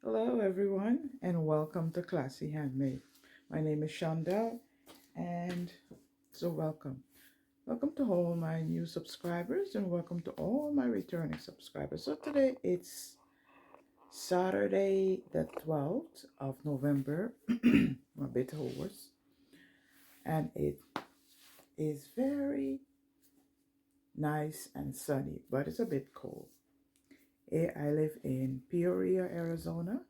Hello everyone and welcome to Clasihandmade. My name is Shaundell and so welcome. Welcome to all my new subscribers and welcome to all my returning subscribers. So today it's Saturday the 12th of November. I'm a bit hoarse and it is very nice and sunny, but it's a bit cold. I live in Peoria, Arizona.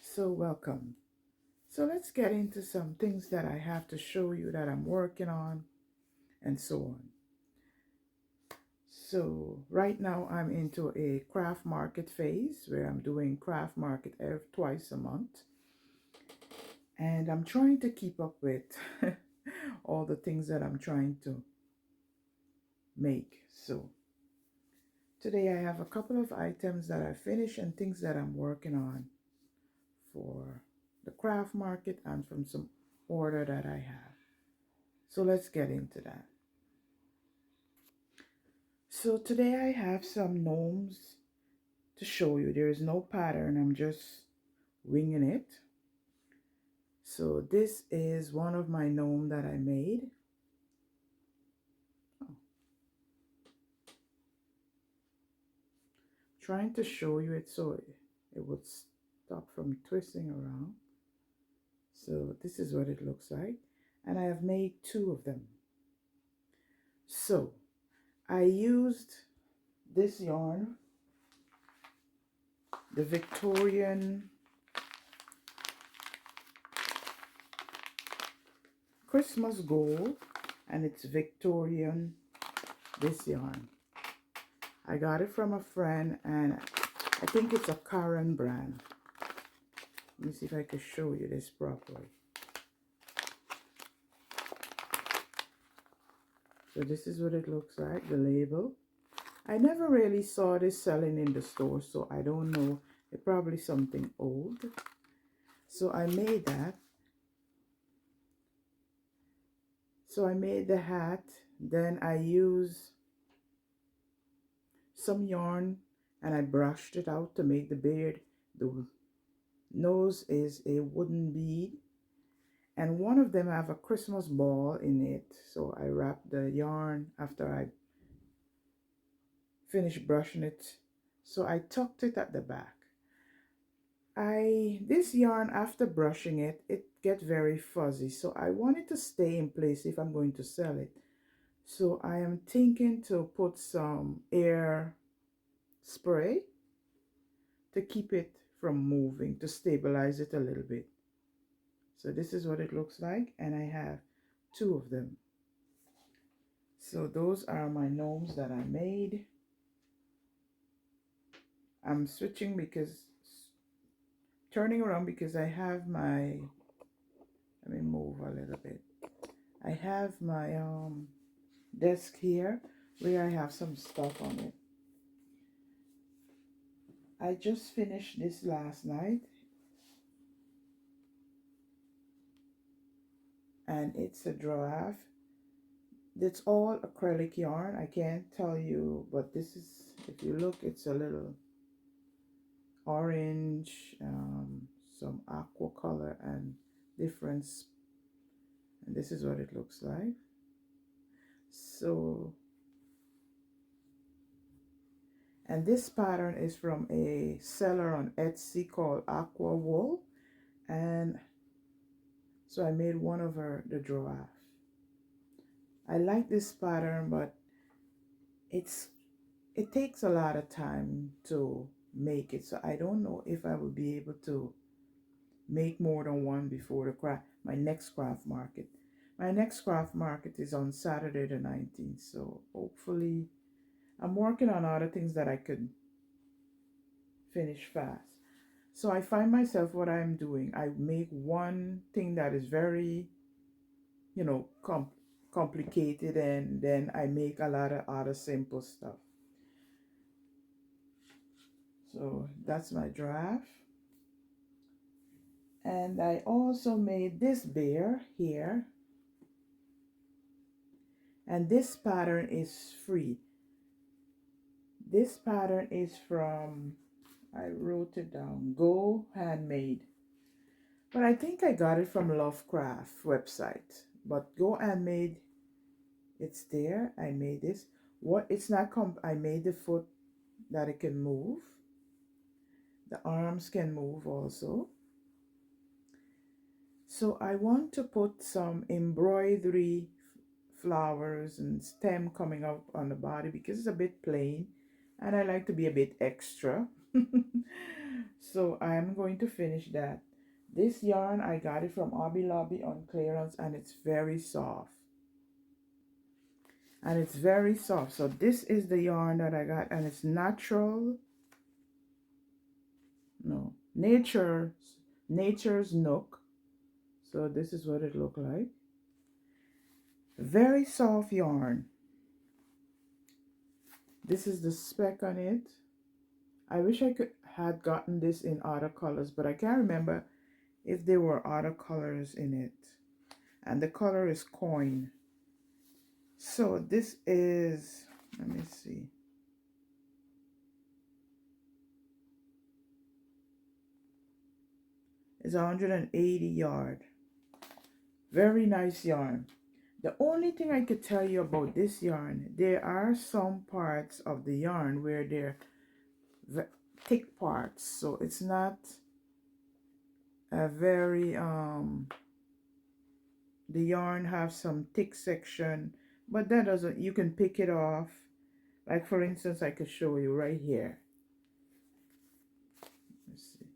So welcome. So let's get into some things that I have to show you that I'm working on and so on. So right now I'm into a craft market phase where I'm doing craft market twice a month. And I'm trying to keep up with all the things that I'm trying to make. So today I have a couple of items that I finished and things that I'm working on for the craft market and from some order that I have. So let's get into that. So today I have some gnomes to show you. There is no pattern, I'm just winging it. So this is one of my gnome that I made. Trying to show you it so it would stop from twisting around. So this is what it looks like. And I have made two of them. So I used this yarn, the Victorian Christmas Gold, and it's Victorian, this yarn. I got it from a friend and I think it's a Karen brand. Let me see if I can show you this properly. So this is what it looks like, the label. I never really saw this selling in the store, so I don't know. It's probably something old. So I made that. So I made the hat. Then I used some yarn and I brushed it out to make the beard. The nose is a wooden bead. And one of them have a Christmas ball in it. So I wrapped the yarn after I finished brushing it. So I tucked it at the back. This yarn, after brushing it, it gets very fuzzy. So I want it to stay in place if I'm going to sell it. So I am thinking to put some air spray to keep it from moving, to stabilize it a little bit. So this is what it looks like, and I have two of them. So those are my gnomes that I made. I'm switching because, turning around because I have my, let me move a little bit. I have my desk here where I have some stuff on it. I just finished this last night and it's a draft. It's all acrylic yarn. I can't tell you, but this is, if you look, it's a little orange, some aqua color and difference, and this is what it looks like. So, and this pattern is from a seller on Etsy called Aqua Wool, and so I made one of the draft. I like this pattern, but it takes a lot of time to make it, so I don't know if I will be able to make more than one before my next craft market. My next craft market is on Saturday the 19th, so hopefully I'm working on other things that I could finish fast. So I find myself, what I'm doing, I make one thing that is very, complicated, and then I make a lot of other simple stuff. So that's my draft. And I also made this bear here. And this pattern is free. This pattern is from I wrote it down. Go Handmade. But I think I got it from Lovecraft website. But Go Handmade, it's there. I made this. What it's not I made the foot that it can move. The arms can move also. So I want to put some embroidery flowers and stem coming up on the body because it's a bit plain and I like to be a bit extra. So I'm going to finish that. This yarn, I got it from Hobby Lobby on clearance and it's very soft. And it's very soft. So this is the yarn that I got and it's natural. No, nature's Nook. So this is what it looked like. Very soft yarn. This is the spec on it. I wish I could had gotten this in other colors, but I can't remember if there were other colors in it. And the color is coin. So this is, let me see. It's 180 yard. Very nice yarn. The only thing I could tell you about this yarn, there are some parts of the yarn where they're thick parts. So it's not a very, the yarn have some thick section, but that doesn't, you can pick it off. Like for instance, I could show you right here. Let's see.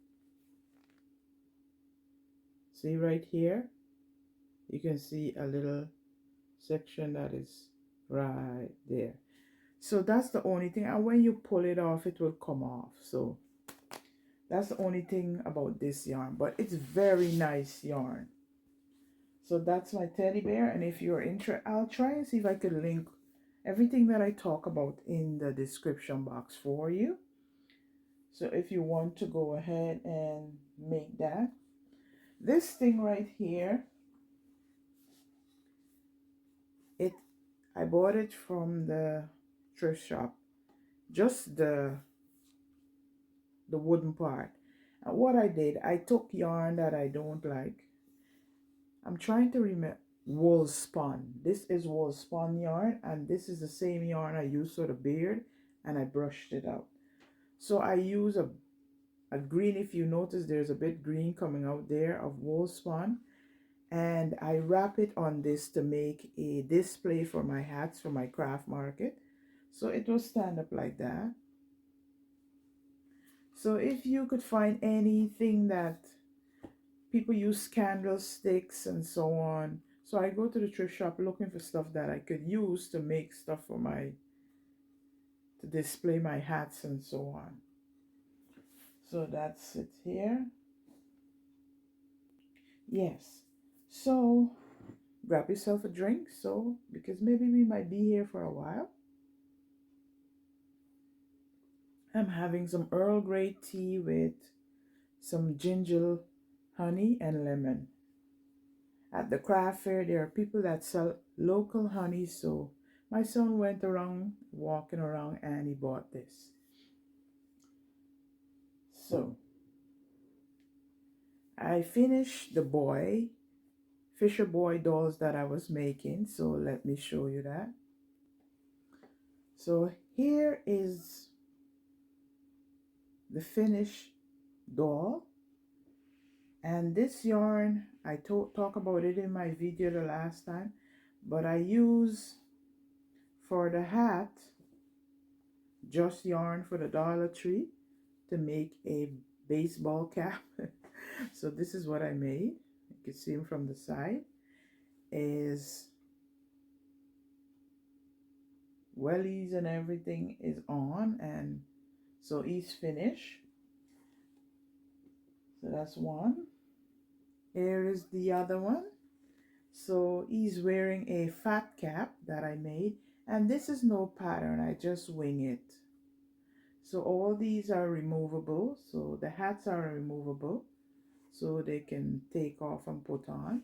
See right here? You can see a little section that is right there. So that's the only thing. And when you pull it off, it will come off. So that's the only thing about this yarn. But it's very nice yarn. So that's my teddy bear. And if you're interested, I'll try and see if I could link everything that I talk about in the description box for you. So if you want to go ahead and make that. This thing right here, I bought it from the thrift shop. Just the wooden part. And what I did, I took yarn that I don't like. I'm trying to remember wool spun. This is wool spun yarn, and this is the same yarn I used for the beard, and I brushed it out. So I use a green, if you notice there's a bit green coming out there of wool spun, and I wrap it on this to make a display for my hats for my craft market. So it will stand up like that. So if you could find anything that people use, candlesticks and so on. So I go to the thrift shop looking for stuff that I could use to make stuff for to display my hats and so on. So that's it here. Yes. So grab yourself a drink. So because maybe we might be here for a while. I'm having some Earl Grey tea with some ginger, honey, and lemon. At the craft fair, there are people that sell local honey, so my son went around, walking around, and he bought this. So, I finished the Fisher Boy dolls that I was making, so let me show you that. So, here is the finished doll. And this yarn, I talk about it in my video the last time, but I use for the hat just yarn for the Dollar Tree to make a baseball cap. So this is what I made. You can see him from the side. Is wellies and everything is on, and so he's finished. So that's one. Here is the other one. So he's wearing a fat cap that I made, and this is no pattern, I just wing it. So all these are removable, so the hats are removable, so they can take off and put on.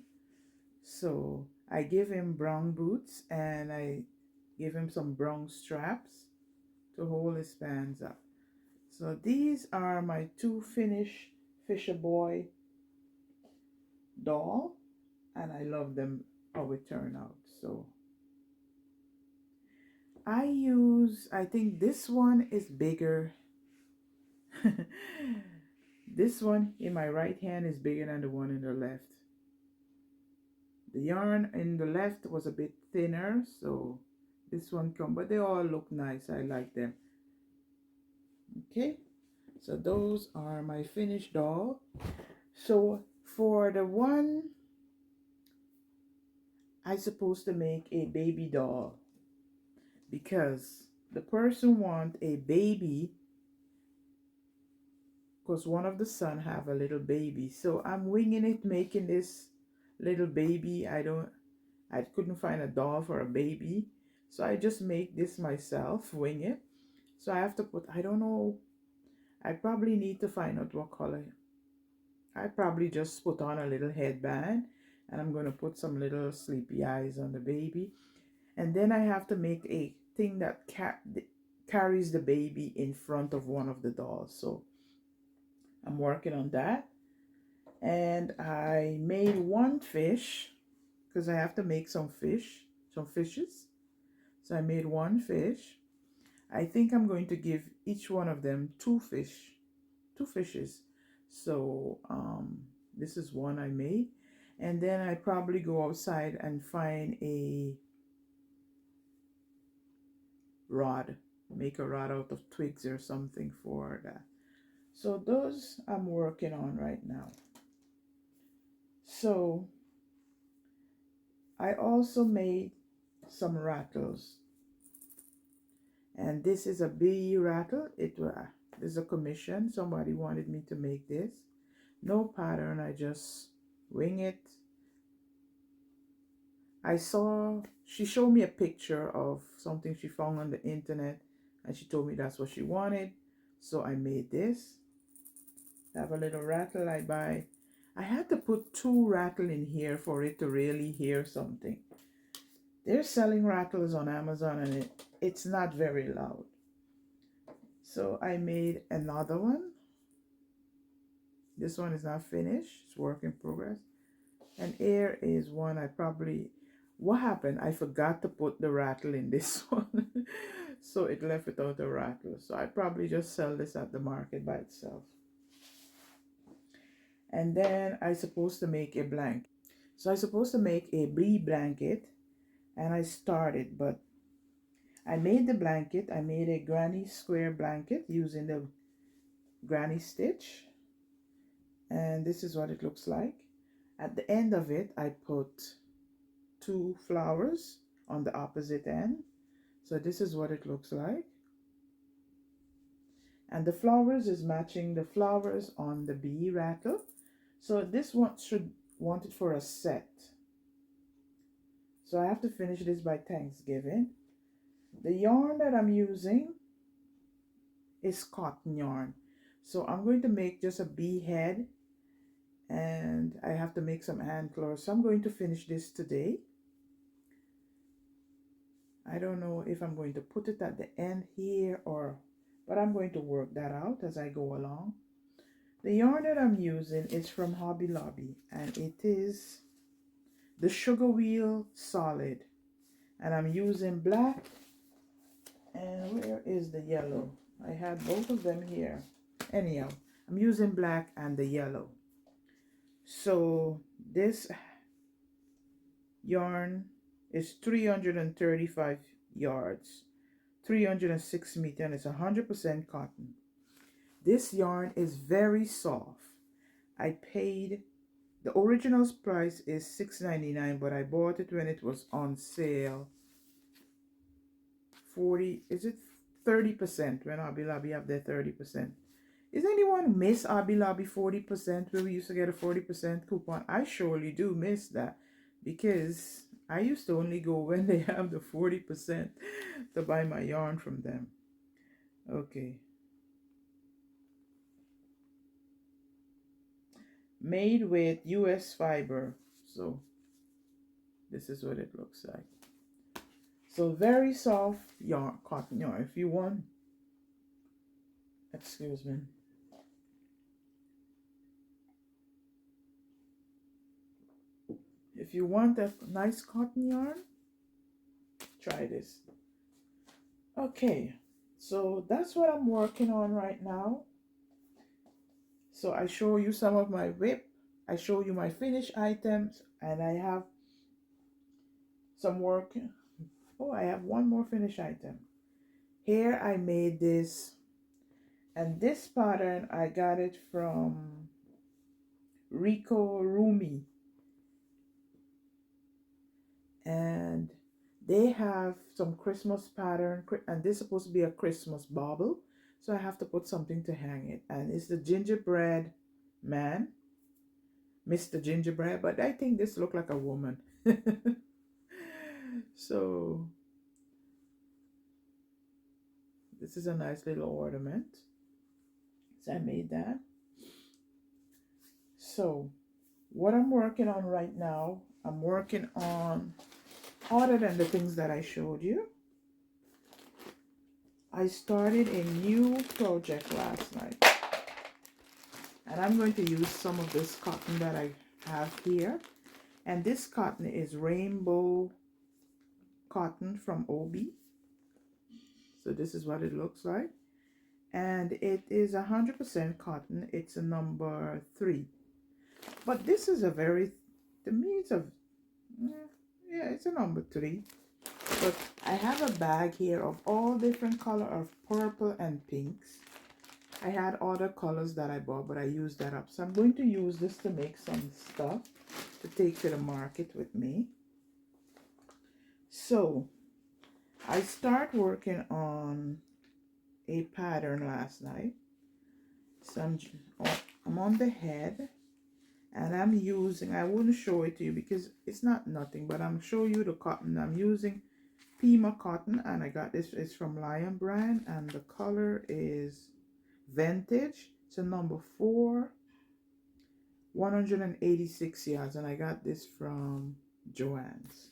So I give him brown boots and I give him some brown straps to hold his pants up. So these are my two finished Fisher Boy doll, and I love them how it turned out. So I think this one is bigger. This one in my right hand is bigger than the one in the left. The yarn in the left was a bit thinner, so this one come, but they all look nice. I like them. Okay, so those are my finished doll. So for the one, I supposed to make a baby doll because the person want a baby because one of the son have a little baby. So I'm winging it, making this little baby. I couldn't find a doll for a baby, so I just make this myself, wing it. So I have to put, I don't know, I probably need to find out what color. I probably just put on a little headband, and I'm going to put some little sleepy eyes on the baby. And then I have to make a thing that carries the baby in front of one of the dolls. So I'm working on that. And I made one fish because I have to make some fishes. So I made one fish. I think I'm going to give each one of them two fishes. So this is one I made. And then I probably go outside and find a rod, make a rod out of twigs or something for that. So those I'm working on right now. So I also made some rattles, and this is a bee rattle. It is a commission. Somebody wanted me to make this. No pattern, I just wing it. She showed me a picture of something she found on the internet, and she told me that's what she wanted. So I made this. Have a little rattle I buy. I had to put two rattle in here for it to really hear something. They're selling rattles on Amazon, and it's not very loud. So I made another one. This one is not finished. It's work in progress. And here is one what happened? I forgot to put the rattle in this one. So it left without a rattle. So I probably just sell this at the market by itself. And then I supposed to make a blanket. So I supposed to make a bee blanket, and I started, but I made the blanket. I made a granny square blanket using the granny stitch, and this is what it looks like. At the end of it, I put two flowers on the opposite end. So this is what it looks like. And the flowers is matching the flowers on the bee rattle. So this one should want it for a set. So I have to finish this by Thanksgiving. The yarn that I'm using is cotton yarn. So I'm going to make just a bee head, and I have to make some hand claws. So I'm going to finish this today. I don't know if I'm going to put it at the end here but I'm going to work that out as I go along. The yarn that I'm using is from Hobby Lobby, and it is the Sugar Wheel Solid. And I'm using black, and where is the yellow? I had both of them here. Anyhow, I'm using black and the yellow. So this yarn is 335 yards, 306 meters, and it's 100% cotton. This yarn is very soft. I paid, the original price is $6.99, but I bought it when it was on sale. 30%, when Hobby Lobby have their 30%. Is anyone miss Hobby Lobby 40%, where we used to get a 40% coupon? I surely do miss that, because I used to only go when they have the 40% to buy my yarn from them. Okay. Made with US fiber. So this is what it looks like. So very soft yarn, cotton yarn. If you want Excuse me. If you want a nice cotton yarn, try this. Okay, so that's what I'm working on right now. So I show you some of my WIP, I show you my finished items, and I have some work. Oh, I have one more finished item. Here I made this, and this pattern I got it from Rico Rumi, and they have some Christmas pattern, and this is supposed to be a Christmas bauble, so I have to put something to hang it, and it's the gingerbread man, Mr. Gingerbread, but I think this looked like a woman. So this is a nice little ornament. So I made that. So what I'm working on right now, I'm working on, other than the things that I showed you, I started a new project last night. And I'm going to use some of this cotton that I have here. And this cotton is rainbow cotton from Obi. So this is what it looks like. And it is 100% cotton. It's a number 3. But this is a very, to me it's a, yeah, it's a number 3. But I have a bag here of all different color of purple and pinks. I had other colors that I bought, but I used that up. So I'm going to use this to make some stuff to take to the market with me. So I start working on a pattern last night. So I'm on the head, and I'm using, I wouldn't show it to you because it's not nothing, but I'm showing you the cotton. I'm using Pima cotton, and I got this, it's from Lion brand, and the color is vintage. It's a number 4, 186 yards, and I got this from Joann's.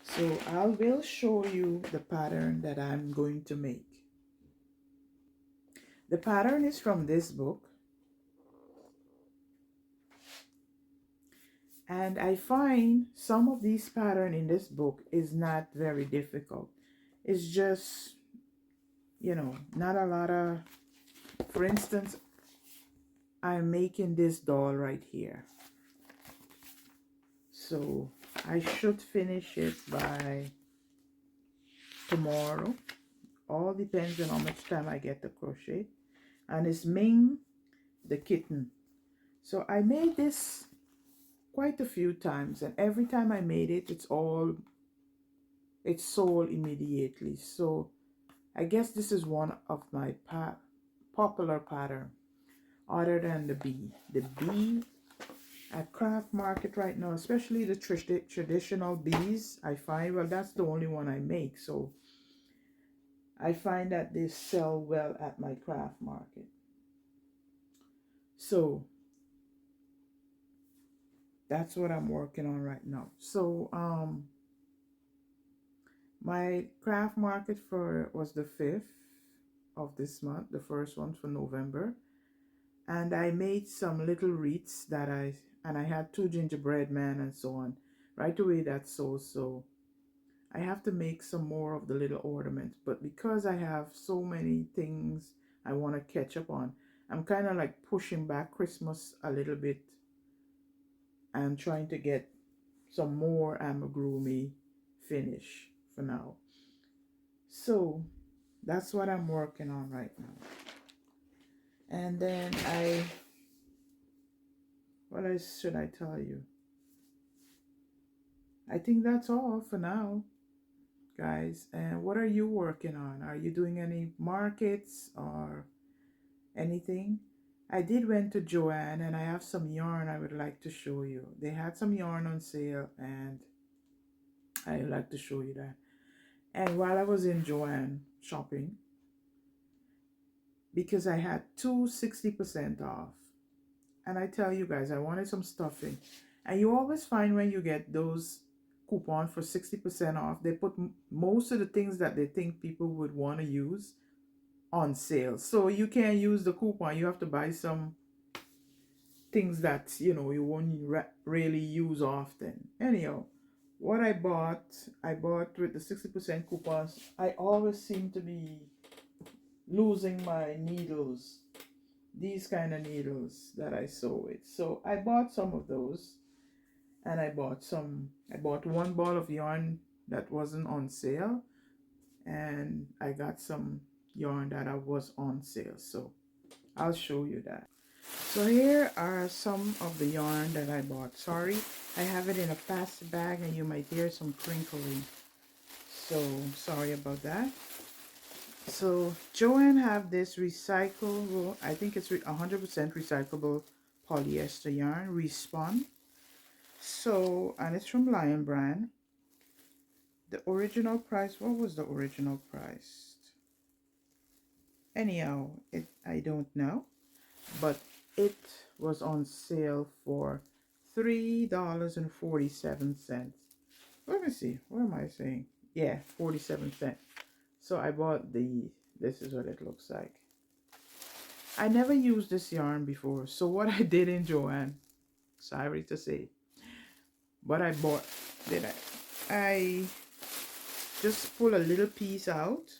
So I will show you the pattern that I'm going to make. The pattern is from this book, and I find some of these pattern in this book is not very difficult. It's just, you know, not a lot of, for instance, I'm making this doll right here. So I should finish it by tomorrow. All depends on how much time I get to crochet. And it's Ming the kitten. So I made this quite a few times, and every time I made it, it's sold immediately. So I guess this is one of my popular pattern, other than the bee. The bee at craft market right now, especially the traditional bees, I find, well, that's the only one I make, so I find that they sell well at my craft market. So that's what I'm working on right now. So my craft market was the 5th of this month, the first one for November, and I made some little wreaths and I had 2 gingerbread men and so on. Right away that's so I have to make some more of the little ornaments, but because I have so many things I want to catch up on, I'm kind of like pushing back Christmas a little bit and trying to get some more amigurumi finish for now. So that's what I'm working on right now. And then what else should I tell you? I think that's all for now, guys. And what are you working on? Are you doing any markets or anything? I did went to Joann, and I have some yarn I would like to show you. They had some yarn on sale, and I'd like to show you that. And while I was in Joann shopping, because I had 60% off, and I tell you guys, I wanted some stuffing, and you always find when you get those coupons for 60% off, they put most of the things that they think people would want to use on sale. So you can't use the coupon. You have to buy some things that, you know, you won't really use often. Anyhow, what I bought with the 60% coupons. I always seem to be losing my needles, these kind of needles that I sew with. So I bought some of those, and I bought one ball of yarn that wasn't on sale, and I got some yarn that I was on sale. So I'll show you that. So here are some of the yarn that I bought. Sorry, I have it in a plastic bag and you might hear some crinkling. So sorry about that. So Joanne have this recyclable, I think it's 100% recyclable polyester yarn, Respond. So, and it's from Lion Brand. The original price, what was the original price? Anyhow, I don't know, but it was on sale for $3.47. Let me see, what am I saying? Yeah, 47 cents. So I bought this is what it looks like. I never used this yarn before, so what I did in Joanne, sorry to say, but I bought, did I just pull a little piece out,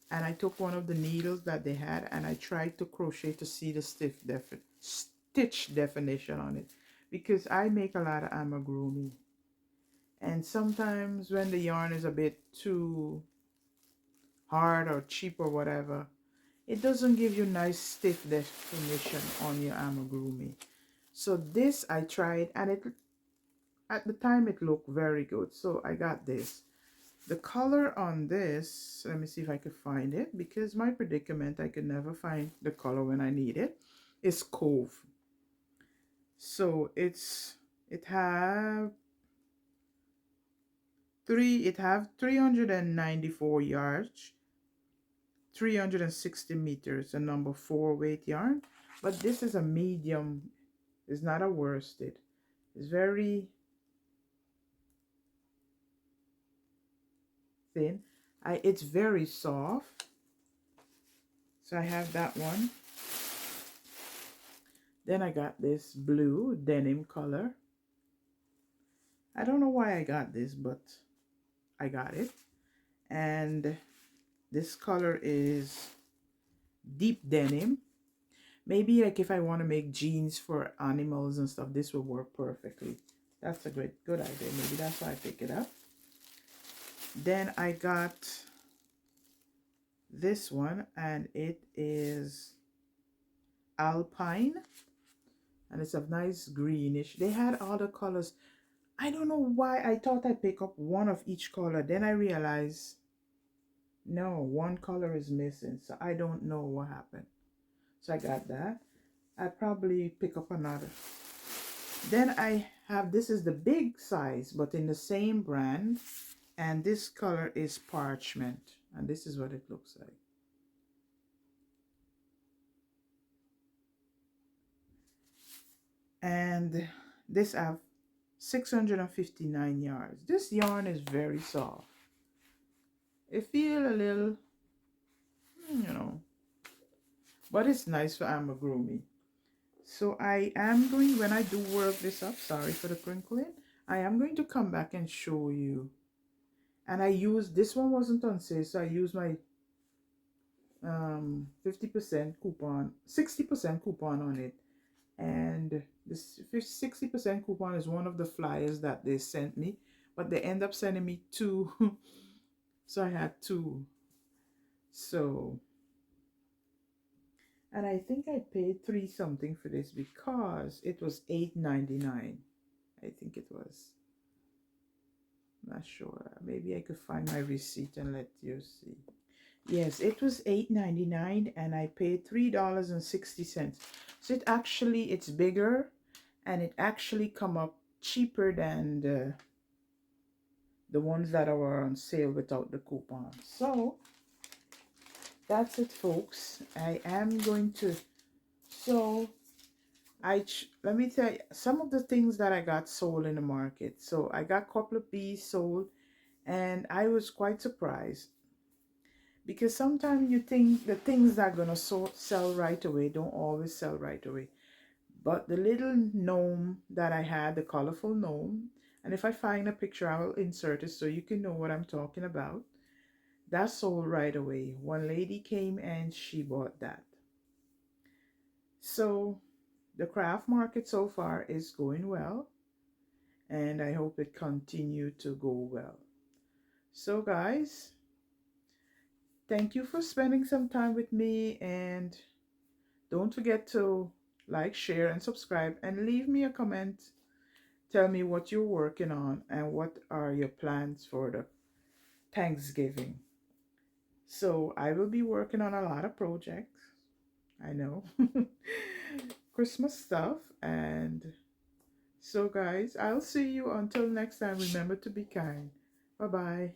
and I took one of the needles that they had, and I tried to crochet to see the stitch definition on it, because I make a lot of amigurumi, and sometimes when the yarn is a bit too hard or cheap or whatever, it doesn't give you nice stiff definition on your amigurumi. So this I tried, and it at the time it looked very good, so I got this. The color on this, let me see if I could find it, because my predicament, I could never find the color when I need it, is Cove. So it have 394 yards, 360 meters, a number 4 weight yarn, but this is a medium, it's not a worsted. It's very thin. It's very soft. So I have that one. Then I got this blue denim color. I don't know why I got this, but I got it. And this color is deep denim. Maybe like if I want to make jeans for animals and stuff, this will work perfectly. That's a good idea. Maybe that's why I pick it up. Then I got this one, and it is Alpine, and it's a nice greenish. They had other colors. I don't know why I thought I pick up one of each color. Then I realized no, one color is missing, so I don't know what happened. So I got that. I probably pick up another. Then I have, this is the big size, but in the same brand, and this color is Parchment, and this is what it looks like. And this I have 659 yards. This yarn is very soft. It feels a little, you know, but it's nice for amigurumi. So I am going, when I do work this up, sorry for the crinkling, I am going to come back and show you. And I used, this one wasn't on sale, so I used my 50% coupon, 60% coupon on it. And this 60% coupon is one of the flyers that they sent me, but they end up sending me two. So I had two. So, and I think I paid $3 something for this because it was $8.99. I think it was. Not sure. Maybe I could find my receipt and let you see. Yes, it was $8.99 and I paid $3.60. So it's bigger, and it actually come up cheaper than the ones that were on sale without the coupon. So that's it, folks. I am going to, so let me tell you some of the things that I got sold in the market. So I got a couple of pieces sold, and I was quite surprised because sometimes you think the things that are going to sell right away don't always sell right away. But the little gnome that I had, the colorful gnome, and if I find a picture, I will insert it so you can know what I'm talking about. That sold right away. One lady came and she bought that. So the craft market so far is going well, and I hope it continue to go well. So guys, thank you for spending some time with me, and don't forget to like, share, and subscribe, and leave me a comment. Tell me what you're working on and what are your plans for the Thanksgiving. So I will be working on a lot of projects. I know. Christmas stuff. And so guys, I'll see you until next time. Remember to be kind. Bye-bye.